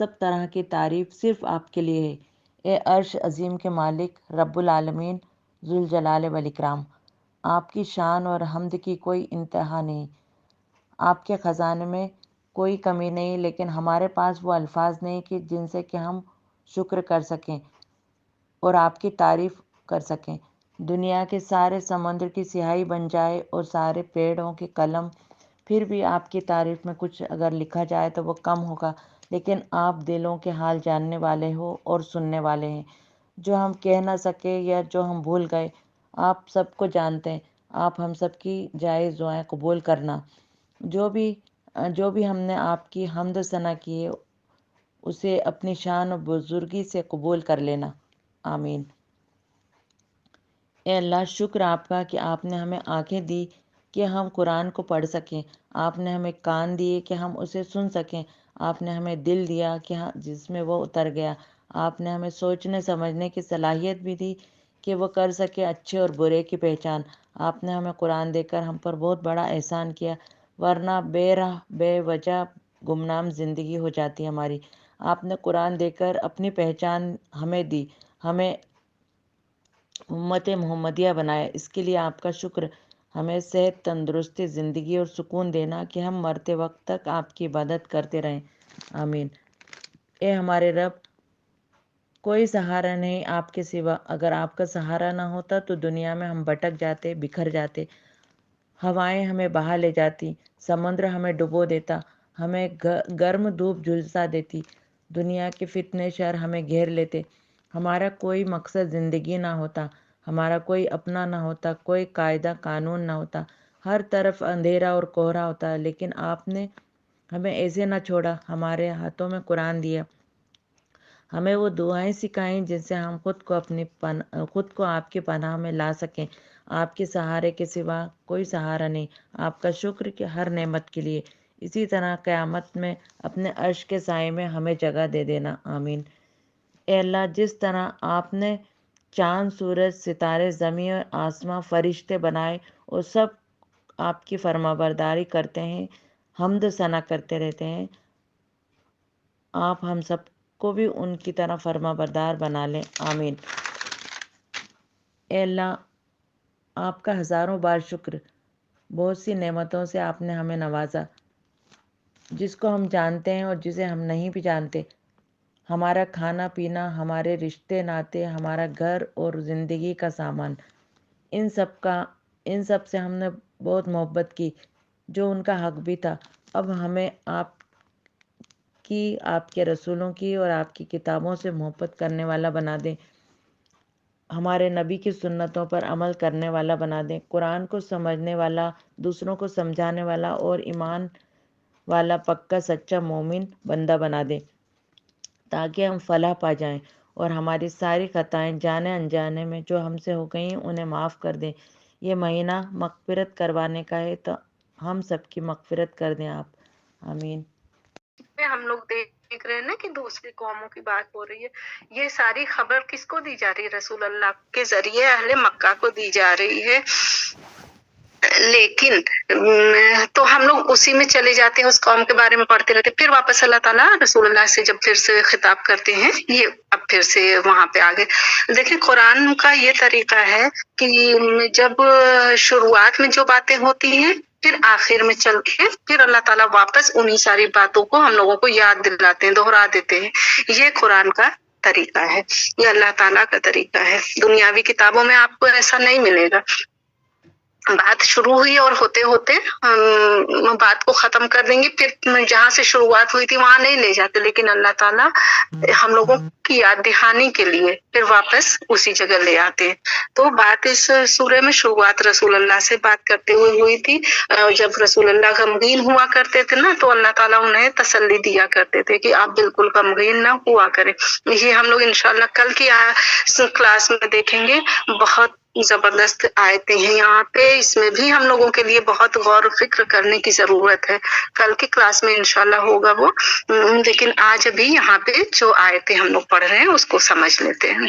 سب طرح کی تعریف صرف آپ کے لیے ہے، اے عرش عظیم کے مالک رب العالمین ذوالجلال والاکرام۔ آپ کی شان اور حمد کی کوئی انتہا نہیں، آپ کے خزانے میں کوئی کمی نہیں، لیکن ہمارے پاس وہ الفاظ نہیں کہ جن سے کہ ہم شکر کر سکیں اور آپ کی تعریف کر سکیں۔ دنیا کے سارے سمندر کی سیاہی بن جائے اور سارے پیڑوں کے قلم، پھر بھی آپ کی تعریف میں کچھ اگر لکھا جائے تو وہ کم ہوگا، لیکن آپ دلوں کے حال جاننے والے ہو اور سننے والے ہیں۔ جو ہم کہہ نہ سکے یا جو ہم بھول گئے، آپ سب کو جانتے ہیں۔ آپ ہم سب کی جائز دعائیں قبول کرنا۔ جو بھی ہم نے آپ کی حمد و ثنا کی ہے اسے اپنی شان و بزرگی سے قبول کر لینا، آمین۔ اے اللہ، شکر آپ کا کہ آپ نے ہمیں آنکھیں دی کہ ہم قرآن کو پڑھ سکیں، آپ نے ہمیں کان دیے کہ ہم اسے سن سکیں، آپ نے ہمیں دل دیا کہ جس میں وہ اتر گیا، آپ نے ہمیں سوچنے سمجھنے کی صلاحیت بھی دی کہ وہ کر سکے اچھے اور برے کی پہچان۔ آپ نے ہمیں قرآن دے کر ہم پر بہت بڑا احسان کیا، ورنہ بے راہ بے وجہ گمنام زندگی ہو جاتی ہماری۔ آپ نے قرآن دے کر اپنی پہچان ہمیں دی، ہمیں امت محمدیہ بنایا، اس کے لیے آپ کا شکر۔ ہمیں صحت، تندرستی، زندگی اور سکون دینا کہ ہم مرتے وقت تک آپ کی عبادت کرتے رہیں، آمین۔ اے ہمارے رب، کوئی سہارا نہیں آپ کے سوا، اگر آپ کا سہارا نہ ہوتا تو دنیا میں ہم بھٹک جاتے، بکھر جاتے، ہوائیں ہمیں بہا لے جاتی، سمندر ہمیں ڈبو دیتا، ہمیں گرم دھوپ جھلسا دیتی، دنیا کے فتنے شر ہمیں گھیر لیتے، ہمارا کوئی مقصد زندگی نہ ہوتا، ہمارا کوئی اپنا نہ ہوتا، کوئی قاعدہ قانون نہ ہوتا، ہر طرف اندھیرا اور کوہرا ہوتا، لیکن آپ نے ہمیں ایسے نہ چھوڑا، ہمارے ہاتھوں میں قرآن دیا، ہمیں وہ دعائیں سکھائیں جن سے ہم خود کو آپ کی پناہ میں لا سکیں۔ آپ کے سہارے کے سوا کوئی سہارا نہیں۔ آپ کا شکر کہ ہر نعمت کے لیے۔ اسی طرح قیامت میں اپنے عرش کے سائے میں ہمیں جگہ دے دینا، آمین۔ اے اللہ، جس طرح آپ نے چاند، سورج، ستارے، زمین اور آسماں، فرشتے بنائے اور سب آپ کی فرما برداری کرتے ہیں، حمد و ثنا کرتے رہتے ہیں، آپ ہم سب کو بھی ان کی طرح فرما بردار بنا لیں، آمین۔ اے اللہ، آپ کا ہزاروں بار شکر، بہت سی نعمتوں سے آپ نے ہمیں نوازا، جس کو ہم جانتے ہیں اور جسے ہم نہیں بھی جانتے۔ ہمارا کھانا پینا، ہمارے رشتے ناتے، ہمارا گھر اور زندگی کا سامان، ان سب سے ہم نے بہت محبت کی، جو ان کا حق بھی تھا۔ اب ہمیں آپ کی، آپ کے رسولوں کی اور آپ کی کتابوں سے محبت کرنے والا بنا دیں، ہمارے نبی کی سنتوں پر عمل کرنے والا بنا دیں، قرآن کو سمجھنے والا، دوسروں کو سمجھانے والا اور ایمان والا پکا سچا مومن بندہ بنا دیں، تاکہ ہم فلاح پا جائیں اور ہماری ساری خطائیں جانے انجانے میں جو ہم سے ہو گئیں انہیں معاف کر دیں۔ یہ مہینہ مغفرت کروانے کا ہے، تو ہم سب کی مغفرت کر دیں آپ، آمین۔ ہم لوگ دیکھ رہے ہیں نا کہ دوسری قوموں کی بات ہو رہی ہے، یہ ساری خبر کس کو دی جا رہی ہے؟ رسول اللہ کے ذریعے اہل مکہ کو دی جا رہی ہے، لیکن تو ہم لوگ اسی میں چلے جاتے ہیں، اس قوم کے بارے میں پڑھتے رہتے، پھر واپس اللہ تعالیٰ رسول اللہ سے جب پھر سے خطاب کرتے ہیں، یہ اب پھر سے وہاں پہ آگے دیکھیں۔ قرآن کا یہ طریقہ ہے کہ جب شروعات میں جو باتیں ہوتی ہیں، پھر آخر میں چل کے پھر اللہ تعالیٰ واپس انہی ساری باتوں کو ہم لوگوں کو یاد دلاتے ہیں، دوہرا دیتے ہیں۔ یہ قرآن کا طریقہ ہے، یہ اللہ تعالیٰ کا طریقہ ہے۔ دنیاوی کتابوں میں آپ کو ایسا نہیں ملے گا۔ بات شروع ہوئی اور ہوتے ہوتے بات کو ختم کر دیں گے، پھر جہاں سے شروعات ہوئی تھی وہاں نہیں لے جاتے، لیکن اللہ تعالیٰ ہم لوگوں کی یاد دہانی کے لیے پھر واپس اسی جگہ لے آتے ہیں۔ تو بات اس سورے میں شروعات رسول اللہ سے بات کرتے ہوئے ہوئی تھی۔ جب رسول اللہ غمگین ہوا کرتے تھے نا، تو اللہ تعالیٰ انہیں تسلی دیا کرتے تھے کہ آپ بالکل غمگین نہ ہوا کریں۔ یہ ہم لوگ انشاءاللہ کل کی کلاس میں دیکھیں گے، بہت زبردست آیتیں ہیں یہاں پہ، اس میں بھی ہم لوگوں کے لیے بہت غور و فکر کرنے کی ضرورت ہے۔ کل کی کلاس میں انشاءاللہ ہوگا وہ، لیکن آج ابھی یہاں پہ جو آیتیں ہم لوگ پڑھ رہے ہیں اس کو سمجھ لیتے ہیں۔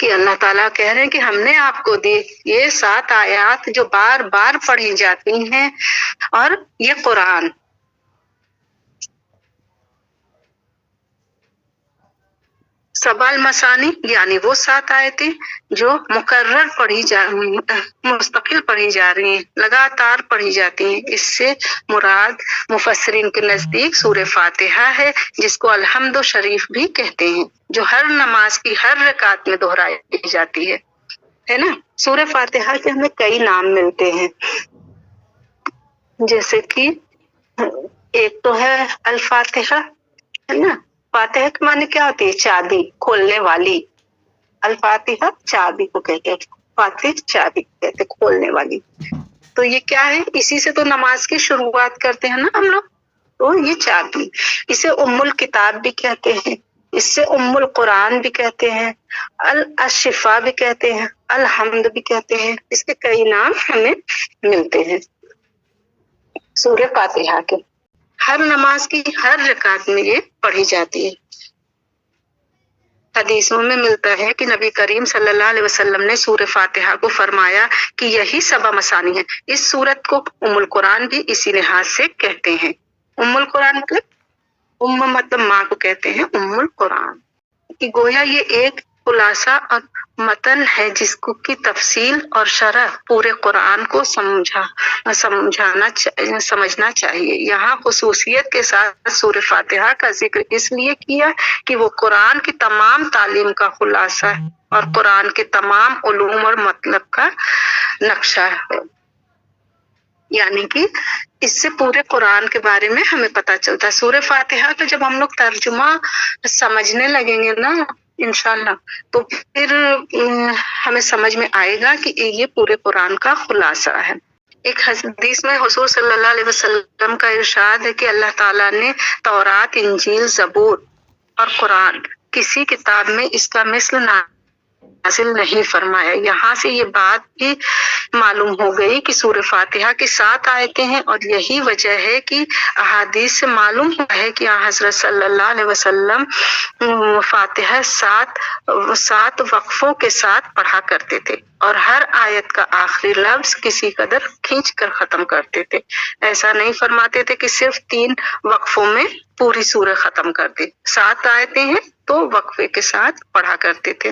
کہ اللہ تعالیٰ کہہ رہے ہیں کہ ہم نے آپ کو دی یہ 7 آیات جو بار بار پڑھی جاتی ہیں، اور یہ قرآن سبع المثانی یعنی وہ 7 آیتیں جو مقرر مستقل پڑھی جا رہی ہیں، لگاتار پڑھی جاتی ہیں۔ اس سے مراد مفسرین کے نزدیک سورہ فاتحہ ہے، جس کو الحمد شریف بھی کہتے ہیں، جو ہر نماز کی ہر رکعت میں دہرائی جاتی ہے نا۔ سورہ فاتحہ کے ہمیں کئی نام ملتے ہیں، جیسے کہ ایک تو ہے الفاتحہ، ہے نا۔ فاتحہ کے معنی کیا ہوتی ہے؟ چابی، کھولنے والی۔ الفاتحہ چابی کو کہتے ہیں، فاتح چابی کو کہتے ہیں، کھولنے والی۔ تو یہ کیا ہے؟ اسی سے تو نماز کی شروعات کرتے ہیں نا ہم لوگ، تو یہ چابی۔ اسے ام الکتاب بھی کہتے ہیں، اس سے ام القرآن بھی کہتے ہیں، الشفا بھی کہتے ہیں، الحمد بھی کہتے ہیں۔ اس کے کئی نام ہمیں ملتے ہیں سورہ فاتحہ کے۔ ہر نماز کی ہر رکعت میں یہ پڑھی جاتی ہے۔ حدیثوں میں ملتا ہے کہ نبی کریم صلی اللہ علیہ وسلم نے سورہ فاتحہ کو فرمایا کہ یہی سبع مثانی ہے۔ اس سورت کو ام القرآن بھی اسی لحاظ سے کہتے ہیں۔ ام القرآن مطلب ماں کو کہتے ہیں ام القرآن، کہ گویا یہ ایک خلاصہ اور متن ہے جس کو کی تفصیل اور شرح پورے قرآن کو سمجھنا چاہیے۔ یہاں خصوصیت کے ساتھ سورہ فاتحہ کا ذکر اس لیے کیا کہ وہ قرآن کی تمام تعلیم کا خلاصہ ہے اور قرآن کے تمام علوم اور مطلب کا نقشہ ہے، یعنی کہ اس سے پورے قرآن کے بارے میں ہمیں پتہ چلتا ہے۔ سورہ فاتحہ کا جب ہم لوگ ترجمہ سمجھنے لگیں گے نا انشاءاللہ، تو پھر ہمیں سمجھ میں آئے گا کہ یہ پورے قرآن کا خلاصہ ہے۔ ایک حدیث میں حضور صلی اللہ علیہ وسلم کا ارشاد ہے کہ اللہ تعالیٰ نے تورات، انجیل، زبور اور قرآن کسی کتاب میں اس کا مثل نازل نہیں فرمایا۔ یہاں سے یہ بات بھی معلوم ہو گئی کہ سورہ فاتحہ کی 7 آیتیں ہیں، اور یہی وجہ ہے کہ احادیث سے معلوم ہوا ہے کہ حضرت صلی اللہ علیہ وسلم فاتحہ 7 وقفوں کے ساتھ پڑھا کرتے تھے، اور ہر آیت کا آخری لفظ کسی قدر کھینچ کر ختم کرتے تھے۔ ایسا نہیں فرماتے تھے کہ صرف 3 وقفوں میں پوری سورہ ختم کر دی۔ 7 آیتیں ہیں تو وقفے کے ساتھ پڑھا کرتے تھے،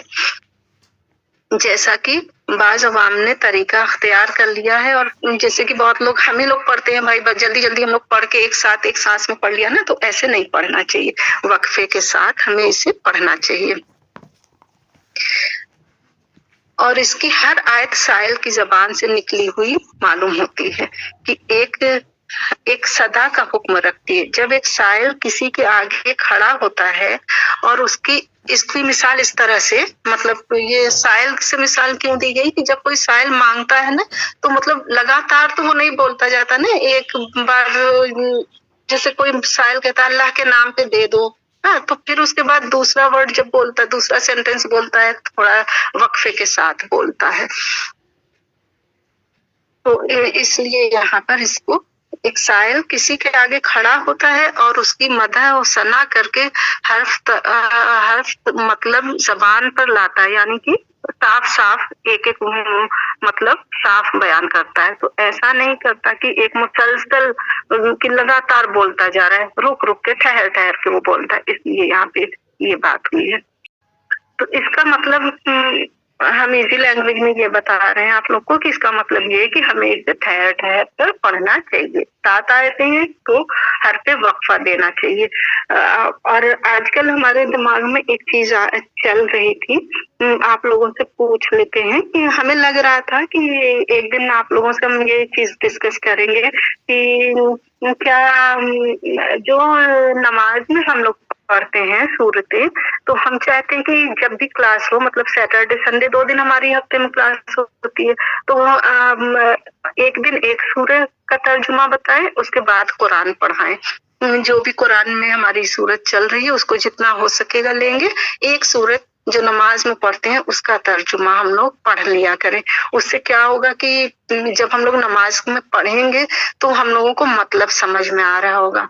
جیسا کہ بعض عوام نے طریقہ اختیار کر لیا ہے، اور جیسے کہ بہت لوگ ہم ہی لوگ پڑھتے ہیں بھائی، جلدی جلدی ہم لوگ پڑھ کے ایک سانس میں پڑھ لیا نا، تو ایسے نہیں پڑھنا چاہیے، وقفے کے ساتھ ہمیں اسے پڑھنا چاہیے۔ اور اس کی ہر آیت سائل کی زبان سے نکلی ہوئی معلوم ہوتی ہے کہ ایک صدا کا حکم رکھتی ہے۔ جب ایک سائل کسی کے آگے کھڑا ہوتا ہے اور اس کی مثال اس طرح سے، مطلب یہ سائل سے مثال کیوں دی گئی کہ جب کوئی سائل مانگتا ہے نا، تو مطلب لگاتار تو وہ نہیں بولتا جاتا نا، ایک بار جیسے کوئی سائل کہتا ہے اللہ کے نام پہ دے دو، تو پھر اس کے بعد دوسرا ورڈ جب بولتا ہے، دوسرا سینٹینس بولتا ہے، تھوڑا وقفے کے ساتھ بولتا ہے۔ تو اس لیے یہاں پر اس کو ایک سائل کسی کے آگے کھڑا ہوتا ہے اور اس کی مدح و ثنا کر کے حرف مطلب زبان پر لاتا ہے، یعنی کہ صاف ایک مطلب صاف بیان کرتا ہے۔ تو ایسا نہیں کرتا کہ ایک مسلسل کہ لگاتار بولتا جا رہا ہے، رک کے ٹھہر کے وہ بولتا ہے، اس لیے یہاں پہ یہ بات ہوئی ہے۔ تو اس کا مطلب ہم ایزی لینگویج میں یہ بتا رہے ہیں آپ لوگ کو کہ اس کا مطلب یہ ہے کہ ہمیں اسے ٹھہر کر پڑھنا چاہیے۔ 7 آیتیں ہیں تو ہر پہ وقفہ دینا چاہیے۔ اور آج کل ہمارے دماغ میں ایک چیز چل رہی تھی، آپ لوگوں سے پوچھ لیتے ہیں کہ ہمیں لگ رہا تھا کہ ایک دن آپ لوگوں سے ہم یہ چیز ڈسکس کریں گے کہ کیا جو نماز میں ہم لوگ پڑھتے ہیں صورتیں، تو ہم چاہتے ہیں کہ جب بھی کلاس ہو، مطلب سیٹرڈے سنڈے 2 دن ہماری ہفتے میں کلاس ہوتی ہے، تو ایک دن ایک سورت کا ترجمہ بتائیں، اس کے بعد قرآن پڑھائیں۔ جو بھی قرآن میں ہماری سورت چل رہی ہے اس کو جتنا ہو سکے گا لیں گے، ایک سورت جو نماز میں پڑھتے ہیں اس کا ترجمہ ہم لوگ پڑھ لیا کریں۔ اس سے کیا ہوگا کہ جب ہم لوگ نماز میں پڑھیں گے تو ہم لوگوں کو مطلب سمجھ میں آ رہا ہوگا۔